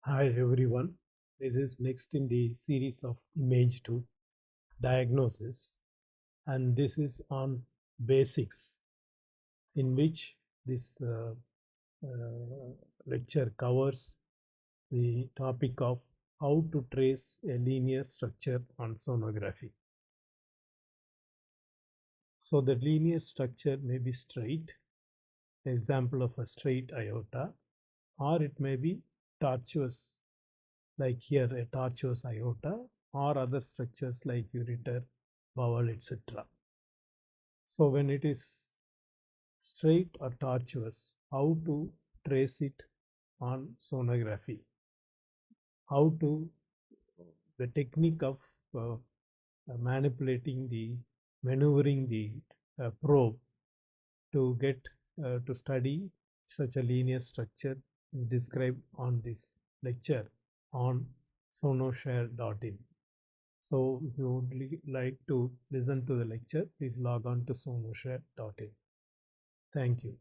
Hi everyone. This is next in the series of image to diagnosis, and this is on basics, in which this lecture covers the topic of how to trace a linear structure on sonography. So the linear structure may be straight, example of a straight aorta, or it may be tortuous, like here a tortuous aorta, or other structures like ureter, bowel, etc. So when it is straight or tortuous, how to trace it on sonography? How to the technique of manipulating the maneuvering the probe to get to study such a linear structure is described on this lecture on sonoshare.in. So if you would like to listen to the lecture, please log on to sonoshare.in. Thank you.